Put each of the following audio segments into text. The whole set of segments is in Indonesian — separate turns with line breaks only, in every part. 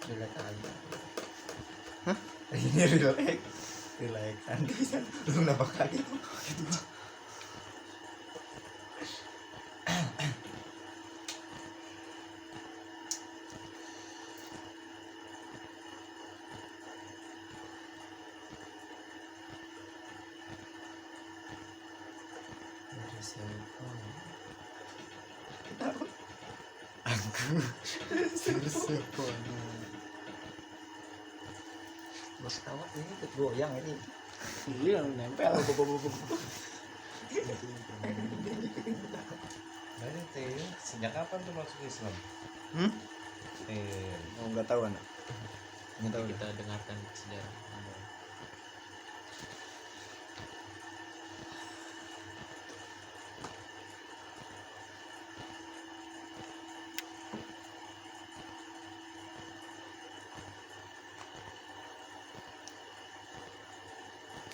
Relax aja.
Hah?
Ini relax santai. Lu kenapa kaget gitu? Dari telepon aku telepon bos kawat ini ikut goyang ini.
Iya nempel.
Dari teh sejak kapan tuh masuk Islam?
Oh nggak tahu anak. Nggak tahu.
Kita dengarkan sejarah.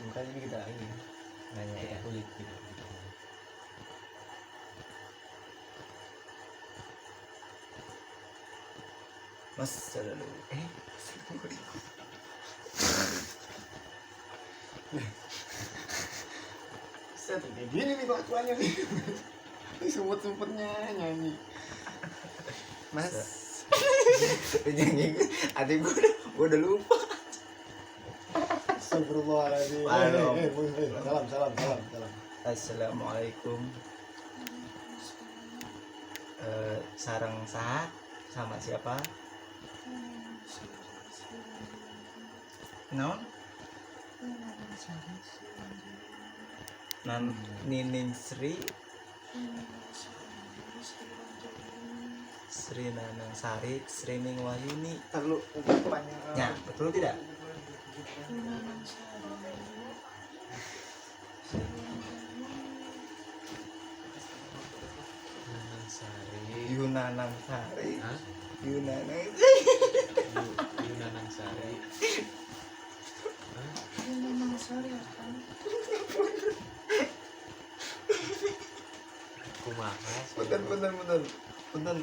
Makanya ini kita ini nanya ya kulit gitu. Mas selalu
Set kayak gini nih kelakuannya nih. Sempet-sempetnya nyanyi. Mas.
nyanyi adik gua udah lupa.
Astagfirullahaladzim.
Halo.
Salam.
Assalamualaikum. Sarang saha sama siapa? Non? Nan Nining Sri Nanang Sari Sri Ning Wahyuni.
Terlalu ungkapannya.
Ya, betul tidak?
Nanang Sari.
Yunanang Sari.
Hah?
Yunanang.
Nanang Sari. Hah? Kumaha?
Punten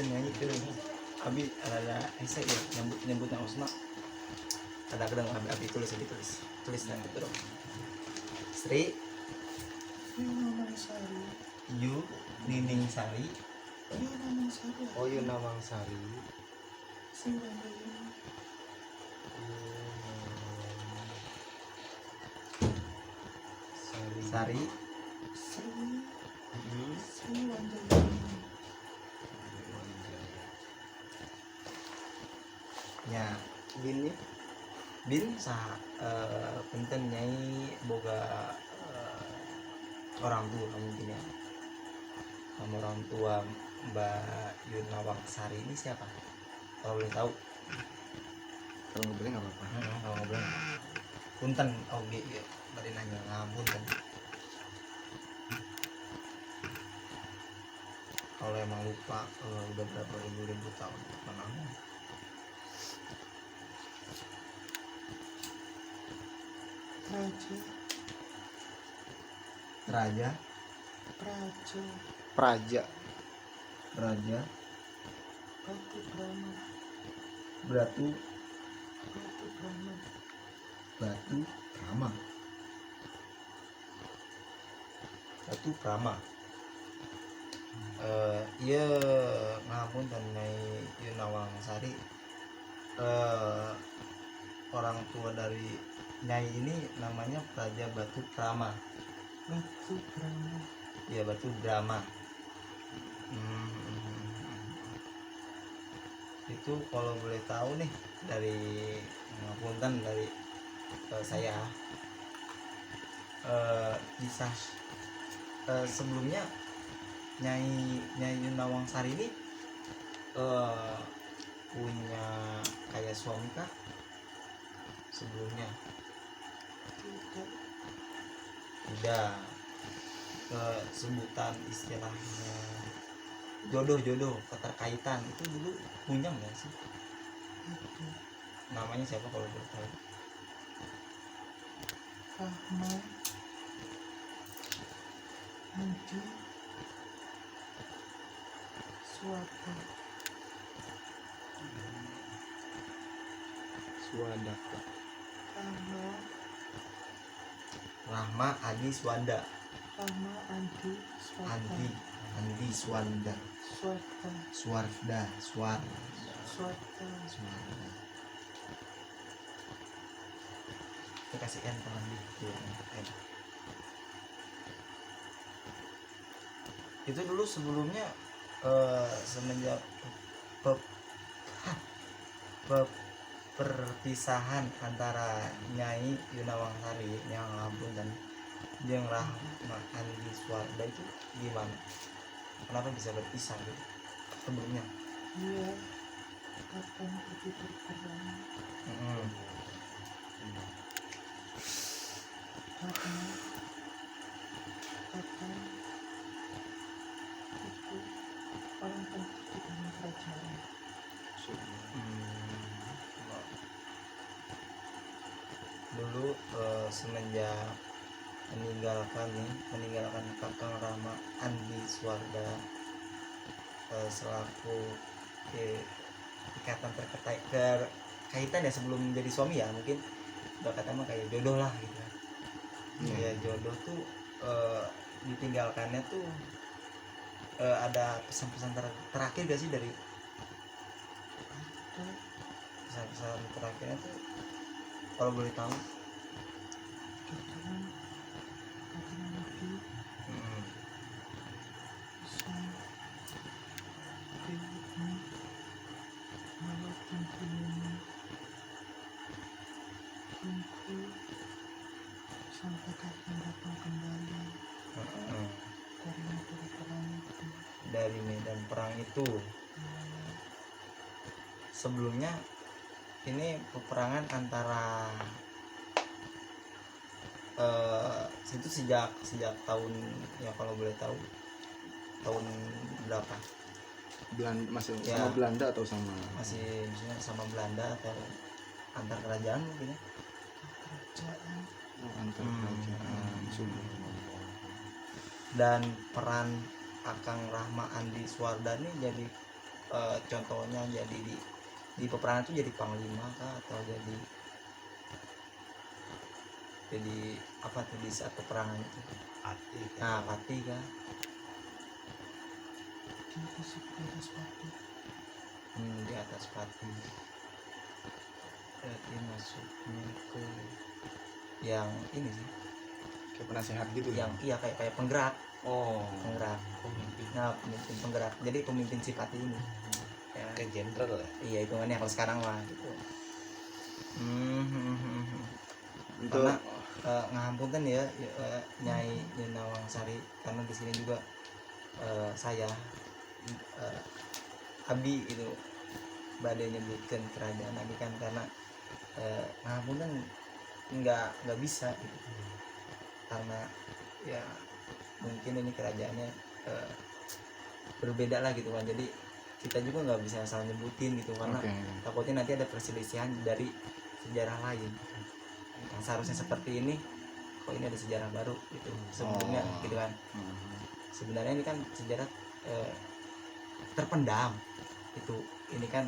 nyanyi ke abi ada ese ya nyebut yang Usma ada kadang abi tulis nanti terus Sri Yu Nining Sari
Oh iya Namang Sari.
Sari nya bin sah punten nyai boga orang tua mungkin ya. Nama orang tua Mbak Yunawang Sari ini siapa? Kalau boleh tahu.
Kalau ngobrolnya nggak apa-apa.
Kalau ngobrol punten oke ya bari nanya ngapunten. Kalau emang lupa udah berapa ribu tahun mana? Raja
Praja.
Batu Prama. Iya ngapun dan Nyai Yunawang Sari orang tua dari Nyai ini namanya Praja Batu Prama. Ya Batu Brahma. Itu kalau boleh tahu nih dari ngapunten dari saya kisah sebelumnya Nyai Yunawang Sari ini punya kayak suami kah sebelumnya? Tidak. Sebutan istilahnya jodoh keterkaitan itu dulu punya nggak sih? Namanya siapa kalau boleh tahu?
Ahmad Haji Suatu.
Swadaka.
Rahma.
Rahma Adi Swanda.
Rahma Andi. Suatu.
Andi Swanda.
Suatu.
Swarda.
Suatu.
Swarda. Kita kasih N tangan di N. Itu dulu sebelumnya semenjak perpisahan antara Nyai Yunawangsari yang Lampung dan yang Rahma Andi Swarda itu gimana? Kenapa bisa berpisah gitu sebelumnya?
Dia akan pergi berperang karena akan itu orang penting di dalam kerajaan.
Dulu semenjak meninggalkan Kakang Rahma Andi Swarda selaku ikatan kaitan ya sebelum menjadi suami ya, mungkin udah kata mah kayak jodoh lah gitu ya. Jodoh tuh ditinggalkannya tuh ada pesan-pesan terakhir gak sih dari pesan-pesan terakhirnya tuh kalau boleh tahu?
Karena Nabi walaupun ini tunggu sampai kapan datang kembali dari medan perang itu.
Sebelumnya ini peperangan antara itu sejak tahun ya kalau boleh tahu tahun berapa?
Masih
Ya.
sama Belanda atau sama
Masih misalnya sama Belanda atau antar kerajaan mungkin ya?
Kerajaan
antar kerajaan subuh.
Dan peran Kakang Rahma Andi Swarda ini jadi contohnya jadi di peperangan itu jadi panglima kah atau jadi apa tuh di saat peperangan itu?
Pati.
Nah, pati kah?
divisi di atas batu.
Di atas pati. Berarti masuknya ke yang ini sih,
Kayak penasehat gitu
yang iya kayak penggerak. Penggerak.
Pemimpin.
Nah, pemimpin penggerak. Jadi pemimpin si pati ini. Ya.
Ke jenderal ya.
Iya, hitungannya kalau sekarang mah gitu.
Untuk
Karena ngapunten ya Nyai Yunawangsari, karena di sini juga saya Abi itu badai nyebutkan kerajaan Abi kan karena ngapunten nggak bisa gitu. Karena ya mungkin ini kerajaannya berbeda lah gitu kan, jadi kita juga nggak bisa asal nyebutin gitu karena takutnya nanti ada perselisihan dari sejarah lain yang seharusnya seperti ini, kok ini ada sejarah baru gitu sebelumnya gitu kan. Sebenarnya ini kan sejarah terpendam itu, ini kan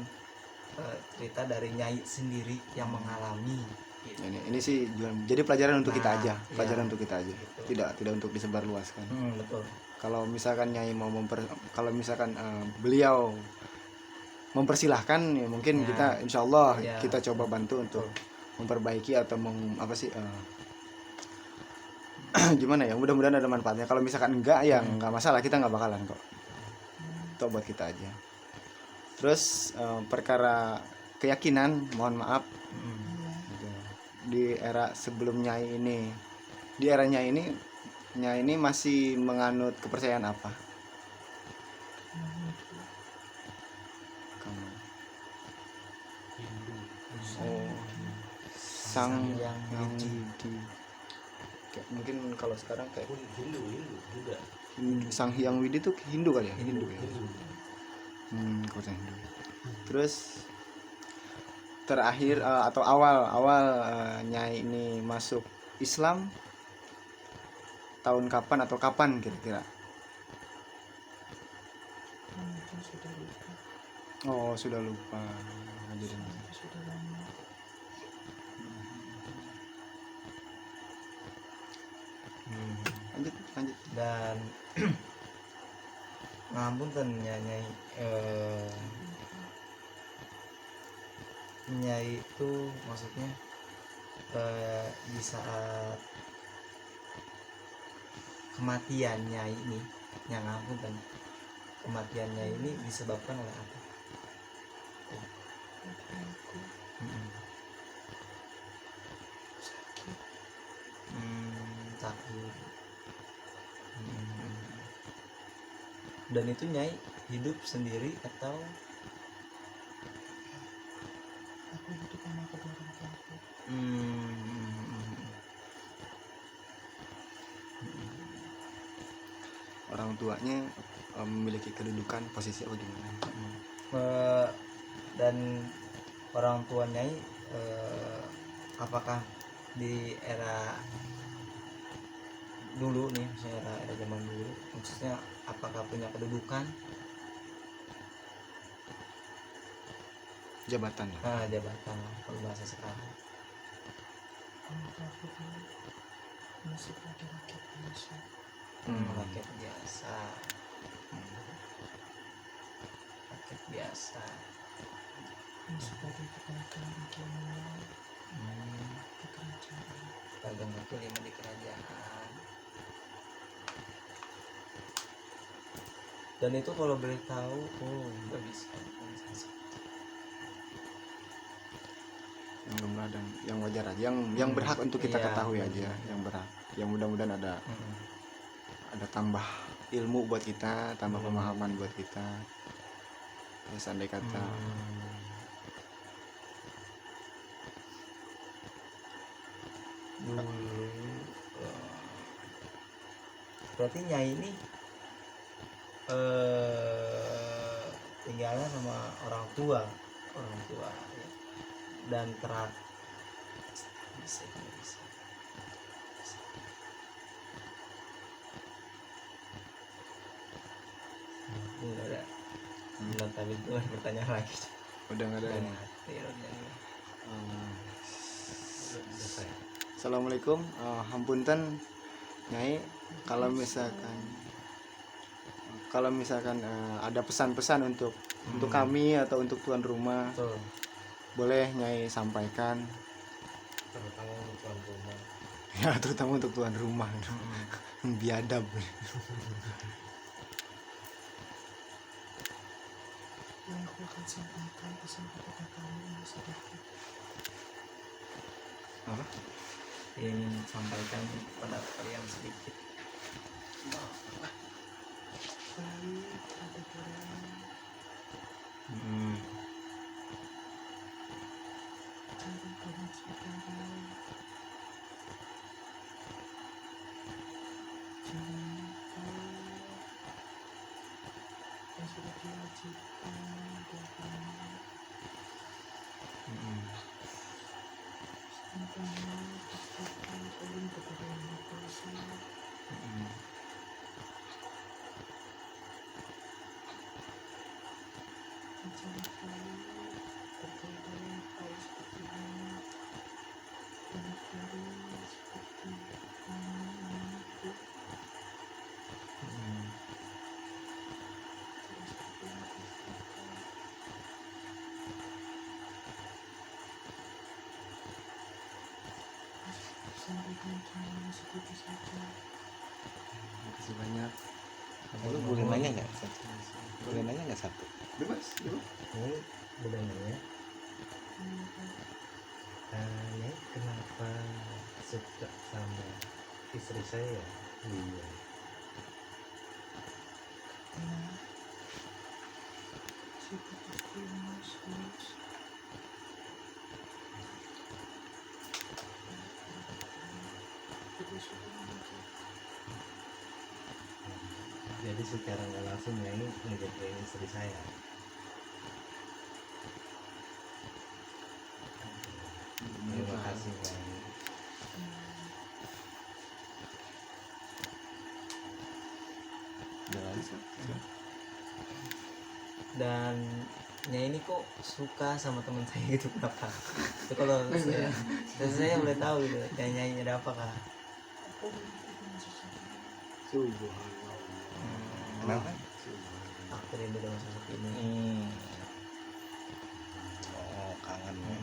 cerita dari Nyai sendiri yang mengalami gitu.
ini sih jadi pelajaran untuk kita
Nah,
aja, pelajaran
iya.
untuk kita aja,
Gitu.
tidak untuk disebarluaskan.
Betul.
Kalau misalkan Nyai mau kalau misalkan beliau mempersilahkan ya mungkin
Ya.
kita insyaallah
Ya.
kita coba bantu untuk memperbaiki atau gimana ya, mudah-mudahan ada manfaatnya. Kalau misalkan enggak ya enggak masalah, kita enggak bakalan kok, itu buat kita aja. Terus perkara keyakinan, mohon maaf di era sebelum Nyai ini, di era Nyai ini masih menganut kepercayaan apa? Kamu
Hindu.
Sang
Yang
Hyang Widi. Kayak mungkin kalau sekarang kayak
Hindu juga.
Sang Hyang Widi tuh Hindu kali ya? Hindu ya.
Hindu.
Kepercayaan Hindu. Terus terakhir atau awal Nyai ini masuk Islam tahun kapan atau kapan kira-kira?
Mungkin sudah lupa.
Oh, sudah lupa. Jadi
Sudah lama.
lanjut lanjut.
Dan ngapunten nyai nyai itu maksudnya di saat kematian nyai ini, yang ngapunten, kematian nyai ini disebabkan oleh apa?
Aku
Mm-mm.
sakit.
Takut. Dan itu nyai hidup sendiri atau
Aku hidup sama kedua orang tuaku.
Orang tuanya memiliki kedudukan posisi apa gimana?
Dan orang tua nyai apakah di era dulu nih, misalnya era zaman dulu, maksudnya apakah punya kedudukan
Jabatan lah.
jabatan kalau bahasa sekarang?
Orang tuaku dulu masih sebagai rakyat biasa.
Rakyat biasa. Rakyat biasa.
Sebagai pedagang kaki lima di kerajaan.
Pedagang kaki lima di kerajaan. Dan itu kalau boleh tahu, nggak bisa.
Yang lumrah dan yang wajar aja, yang berhak untuk kita
Iya,
ketahui
benar.
aja, yang berhak. Yang mudah-mudahan ada tambah ilmu buat kita, tambah pemahaman buat kita. Terus andai kata
dulu berarti nyai ini tinggalnya sama orang tua ya. Dan bisa. Nggak ada. Belum, tapi itu pertanyaan lagi.
udah nggak ada ini.
Selesai.
Assalamualaikum, hampunten Nyai, kalau misalkan ada pesan-pesan untuk kami atau untuk tuan rumah,
Betul.
boleh Nyai sampaikan.
Terutama untuk tuan rumah.
Ya, terutama untuk tuan rumah. Biadab.
Yang aku akan sampaikan pesan kepada kamu yang sedikit.
Apa?
Ingin sampaikan pada kalian sedikit.
Baik terhadap orang, cari banyak saudara. Jangan lupa yang sudah diwajibkan dan Sampainya pastikan ulun kepada yang Maha Kuasa. Mencari tahu terkait dengan hal seperti ini. Mengetahui seperti mana-mana pun. Terus berterima kasih. Sampaikan cuma segitu saja.
Terima kasih banyak.
Lu boleh nanya nggak? Boleh nanya nggak satu?
Bebas.
Ini boleh nanya. Ya, kenapa suka sama istri saya? Iya.
Karena sifat aku mas. Tidak suka mengajar.
Jadi secara nggak langsung ya ini ngejagain istri saya. Terima kasih Bang.
Udah bisa.
dan Nyai ini kok suka sama teman saya gitu, kenapa? Itu kalau saya boleh tahu gitu, Nyai ada apa kah?
Aku rindu sosok ini.
Subhanallah.
Kenapa?
Aku rindu dengan sosok ini.
Oh, kangen ya.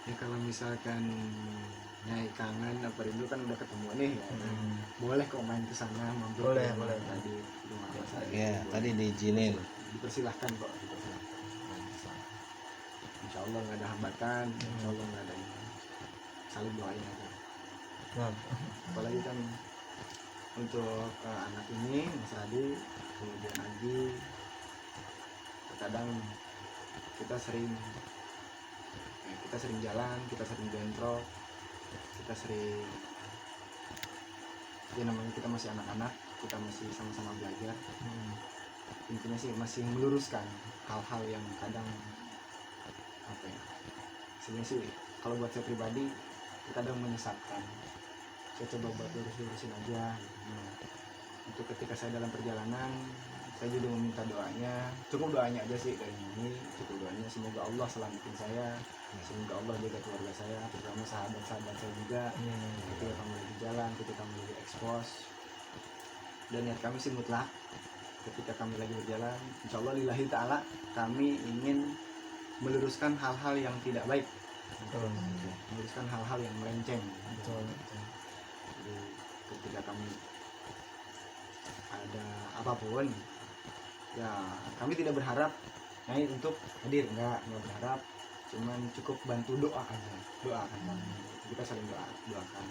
Ya kalau misalkan Nyai kangen apa rindu kan udah ketemu nih ya. Boleh kok main ke sana, mampir
Boleh,
ke
boleh.
tadi rumah Mas Adi.
Ya,
Boleh.
tadi diizinin.
Dipersilahkan kok, dipersilahkan. Insya Allah nggak ada hambatan, Insya Allah nggak ada ini. Saling doain aja.
Nah,
Apalagi kan untuk anak ini Mas Adi, kemudian Agi, terkadang kita sering jalan, kita sering bentrok, kita sering, ya namanya kita masih anak-anak, kita masih sama-sama belajar. Intinya sih masih meluruskan hal-hal yang kadang apa ya, sebenarnya sih kalau buat saya pribadi kadang menyesatkan. Saya coba buat lurus-lurusin aja. Nah, untuk ketika saya dalam perjalanan, saya juga meminta doanya, cukup doanya aja sih dari ini, cukup doanya semoga Allah selamatin saya, semoga Allah jaga keluarga saya, terutama sahabat-sahabat saya juga. Ketika kami lagi jalan, ketika kami lagi ekspos, dan niat kami sih mutlak ketika kami lagi berjalan, insya Allah lillahi ta'ala kami ingin meluruskan hal-hal yang tidak baik, meluruskan hal-hal yang melenceng.
betul.
Jadi ketika kami ada apapun, ya kami tidak berharap Nyai untuk hadir, enggak berharap, cuman cukup bantu doa aja, doakan kami, kita saling doakan,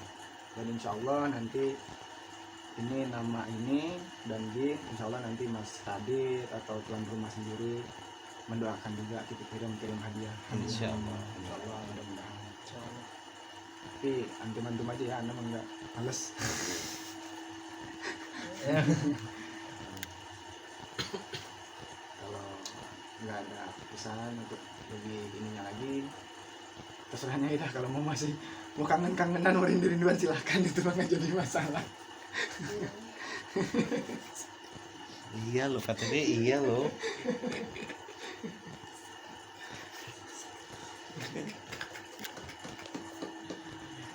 dan insya Allah nanti ini nama ini dan insya Allah nanti Mas Kadir atau tuan rumah sendiri mendoakan juga, kita kirim hadiah.
Insya Allah.
Insya Allah, mudah-mudahan. Tapi antum aja ya, anda mah enggak males. Kalau nggak ada pesan untuk lebih ininya lagi, terserahnya ya. Kalau mau masih mau kangen-kangenan, mau rindu-rinduan silahkan, itu mah nggak jadi masalah.
Iya lo, kata dia iya lo.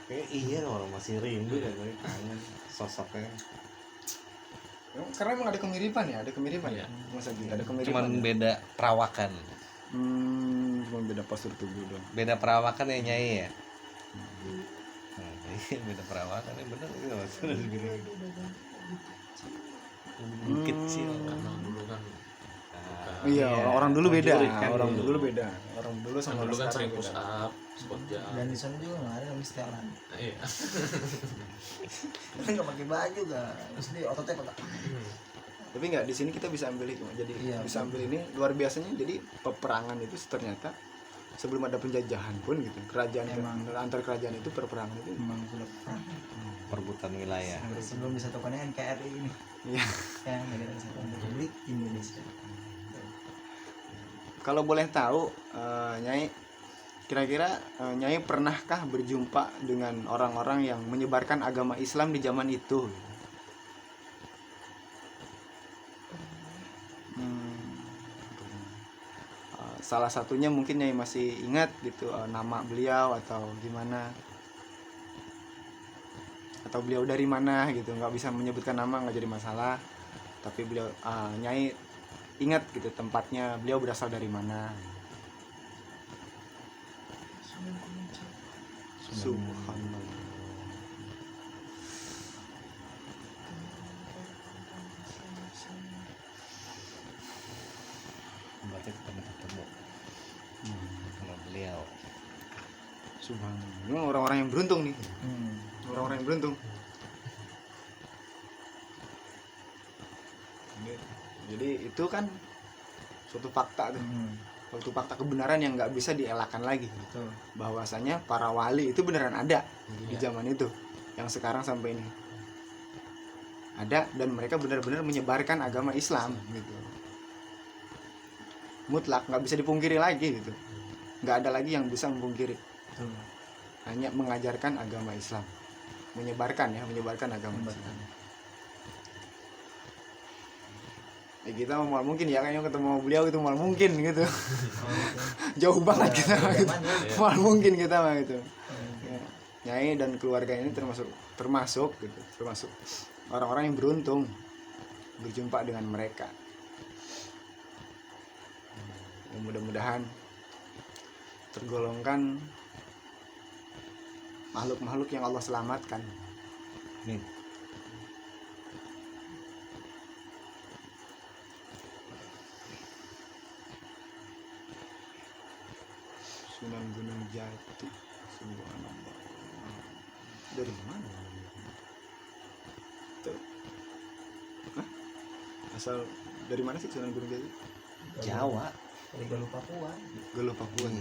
Kayak iya orang masih rindu kan, kangen sosoknya.
Karena emang ada kemiripan ya,
Iya.
Masa gitu ada kemiripan.
Cuman beda perawakan.
Cuma beda postur tubuh dong.
Beda perawakan ya Nyai ya. Iya beda perawakan ya, bener itu maksudnya segini. Lebih kecil.
Karena dulu kan
Iya, orang dulu beda.
Prajurit kan
Orang
dulu.
dulu beda. Orang dulu
kan
sama
dulu
orang
kan
sekarang
sering
beda.
push up, squat jam.
Dan di sana juga nggak ada kami setelan,
Nah, iya.
kita nggak pakai baju kan, mesti ototnya pakai.
Tapi nggak, di sini kita bisa ambil hikmah. Jadi
Iya,
bisa ambil ini luar biasanya. Jadi peperangan itu ternyata sebelum ada penjajahan pun gitu. Kerajaan
Emang.
antar kerajaan itu peperangan itu.
Memang sudah perang.
Perebutan wilayah.
Sebelum disatukannya NKRI ini,
Iya.
yang negara kesatuan Republik Indonesia.
Kalau boleh tahu, Nyai, kira-kira Nyai pernahkah berjumpa dengan orang-orang yang menyebarkan agama Islam di zaman itu? Salah satunya mungkin Nyai masih ingat gitu, nama beliau atau gimana? Atau beliau dari mana gitu? Nggak bisa menyebutkan nama, nggak jadi masalah. Tapi beliau, Nyai ingat gitu tempatnya, beliau berasal dari mana? Subhanallah.
Berarti ketemu sama beliau.
Subhanallah. Ini orang-orang yang beruntung nih. Orang-orang yang beruntung. Jadi itu kan suatu fakta tuh. Suatu fakta kebenaran yang nggak bisa dielakkan lagi.
Betul.
Bahwasanya para wali itu beneran ada di zaman itu, yang sekarang sampai ini ada, dan mereka benar-benar menyebarkan agama Islam gitu. Mutlak, nggak bisa dipungkiri lagi gitu. Nggak ada lagi yang bisa memungkiri.
Betul.
Hanya mengajarkan agama Islam, menyebarkan agama Islam. kita mau mal mungkin ya, kayaknya ketemu sama beliau itu mal mungkin gitu.
Oh, gitu.
Jauh banget kita mah gitu.
Zaman ya.
Mal mungkin kita mah gitu.
Hmm.
Ya. Nyai dan keluarga ini termasuk gitu, termasuk orang-orang yang beruntung berjumpa dengan mereka. Ya, mudah-mudahan tergolongkan makhluk-makhluk yang Allah selamatkan.
Amin.
Sunan Gunung Jati, subhanallah. Dari mana? Tuh. Hah? Asal dari mana sih Sunan Gunung Jati?
Jawa.
Dari Galuh Papua.
Galuh Papua.